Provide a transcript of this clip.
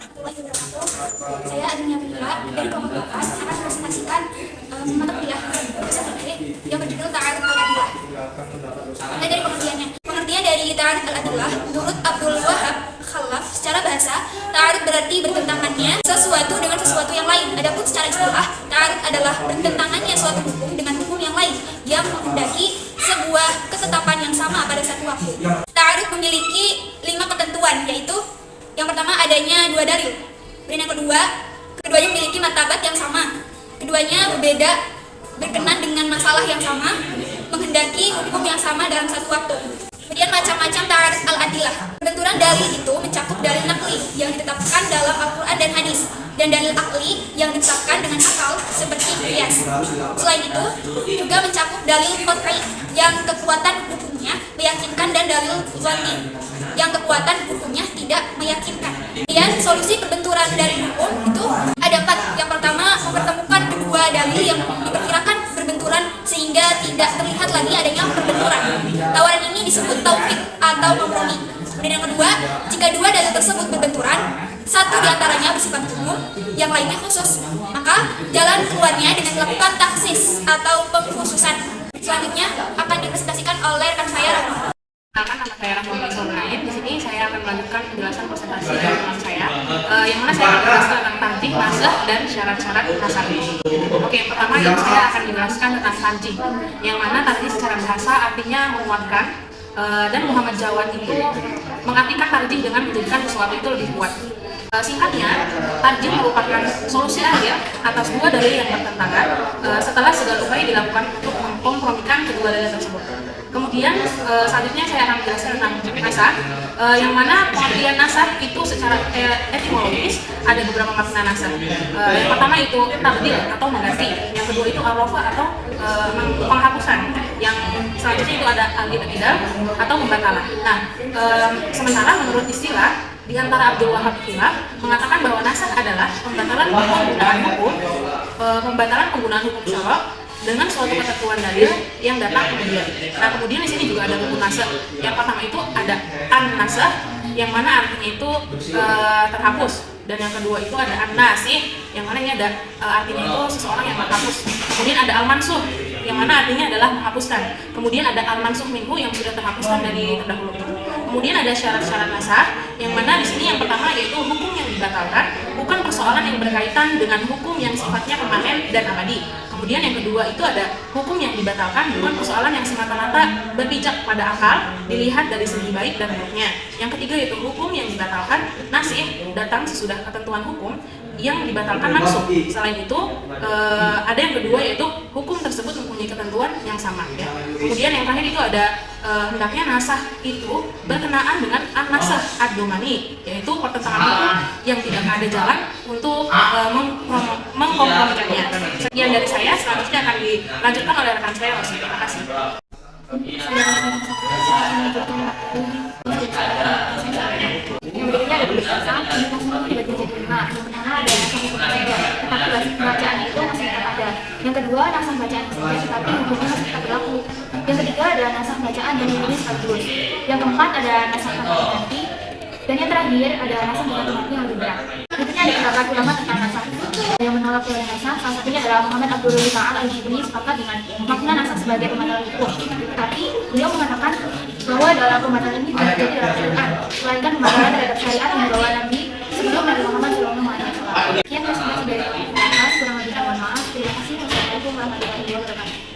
warahmatullahi wabarakatuh. Saya Adunia Pila dari kelompok 12 akan mempresentasikan mata kuliah SFIP yang berjudul Ta'aruf al-Adillah. Mulai dari pengertiannya. Pengertian dari Ta'aruf al-Adillah menurut Abdul Wahab Khalaf secara bahasa, ta'aruf berarti bertentangannya sesuatu dengan sesuatu yang lain. Adapun secara istilah, ta'aruf adalah bertentangannya suatu hukum dengan hukum yang lain yang menghendaki sebuah ketetapan yang sama pada satu waktu. Ta'aruf memiliki 5 ketentuan, yaitu yang pertama adanya 2 dalil. Dan yang keduanya memiliki martabat yang sama. Keduanya berbeda, berkenan dengan masalah yang sama, menghendaki hukum yang sama dalam satu waktu. Kemudian macam-macam ta'aruf al-adillah. Benturan dalil itu mencakup dalil nakli yang ditetapkan dalam Al-Quran dan hadis, dan dalil akli yang ditetapkan dengan akal seperti qiyas. Selain itu, juga mencakup dalil qat'i yang kekuatan hukumnya meyakinkan, dan dalil dhanni yang kekuatan hukumnya tidak meyakinkan. Kemudian solusi perbenturan dari hukum itu ada 4. Yang pertama, mempertemukan kedua dalil yang diperkirakan berbenturan sehingga tidak terlihat lagi adanya perbenturan. Tawaran ini disebut taufik atau kompromi. Kemudian yang kedua, jika 2 dalil tersebut berbenturan, satu di antaranya bersifat umum, yang lainnya khusus, maka jalan keluarnya dengan melakukan taksis atau pengkhususan. Selanjutnya akan dipresentasikan oleh rekan saya, Rahma. Nama saya Rahma Bismillahirrahmanirrahim. Di sini saya akan melanjutkan penjelasan presentasi dari teman saya, yang mana saya akan menjelaskan tentang tarjih, nasakh, dan syarat-syarat nasakh. Oke, pertama yang saya akan menjelaskan tentang tarjih, yang mana tarjih secara bahasa artinya menguatkan, dan Muhammad Jawad itu mengartikan tarjih dengan menjadikan sesuatu itu lebih kuat. Singkatnya, tarjih merupakan solusi akhir atas 2 dalil yang bertentangan setelah segala upaya dilakukan untuk mengkompromikan kedua dalil tersebut. Kemudian selanjutnya saya akan menjelaskan tentang nasakh, yang mana pengertian nasakh itu secara etimologis ada beberapa makna nasakh. Yang pertama itu tabdil atau mengganti, yang kedua itu ar-rafa atau penghapusan, yang selanjutnya itu ada al-ibtidal atau pembatalan. Nah, sementara menurut istilah di antara Abdul Wahab Khilaf mengatakan bahwa nasakh adalah pembatalan penggunaan hukum syara' dengan suatu ketentuan dalil yang datang kemudian. Nah, kemudian di sini juga ada hukum nasakh. Yang pertama itu ada an-nasakh, yang mana artinya itu terhapus, dan yang kedua itu ada an-nasikh, yang mana ini ada artinya itu seseorang yang menghapus. Kemudian ada al-mansukh, yang mana artinya adalah menghapuskan. Kemudian ada al-mansukh minhu yang sudah terhapuskan dari terdahulu itu. Kemudian ada syarat-syarat nasakh, yang mana di sini yang pertama yaitu hukum yang dibatalkan bukan persoalan yang berkaitan dengan hukum yang sifatnya permanen dan abadi. Kemudian yang kedua itu ada hukum yang dibatalkan bukan persoalan yang semata-mata berpijak pada akal, dilihat dari segi baik dan buruknya. Yang ketiga yaitu hukum yang dibatalkan nasikh, datang sesudah ketentuan hukum yang dibatalkan langsung. Selain itu ada yang kedua yaitu hukum tersebut mempunyai ketentuan yang sama, ya. Kemudian yang terakhir itu ada hendaknya nasakh itu berkenaan dengan an-nasakh ad-domani, yaitu pertentangan hukum yang tidak ada jalan untuk mengkompromikannya. Sekian dari saya, selanjutnya akan dilanjutkan oleh rekan saya. Terima kasih. Yang berikutnya ada berdasarkan nasakh dibagi menjadi 5. Yang pertama ada nasakh hukum aja, tetapi bacaan itu masih tetap ada. Yang kedua nasakh bacaan saja, tetapi hukumnya masih tetap berlaku. Yang ketiga ada nasakh bacaan dan hukumnya sekaligus. Yang keempat ada nasakh ganti, dan yang terakhir ada nasakh ganti yang lebih berat. Berikutnya ada pendapat ulama tentang nasakh. Yang menolak teori nasakh salah satunya adalah Muhammad Abdul Ta'ala al-Jibri sepakat dengan makna nasakh sebagai pembatalan hukum. Tapi beliau mengatakan bahwa dalam pembatalan ini tidak terjadi dalam syariat, melainkan pembatalan terhadap syariat yang dibawa Nabi sebelum Nabi Muhammad SAW. Sekian presentasi dari teman-teman, kurang lebihnya mohon maaf. Terima kasih. Wassalamualaikum warahmatullahi wabarakatuh.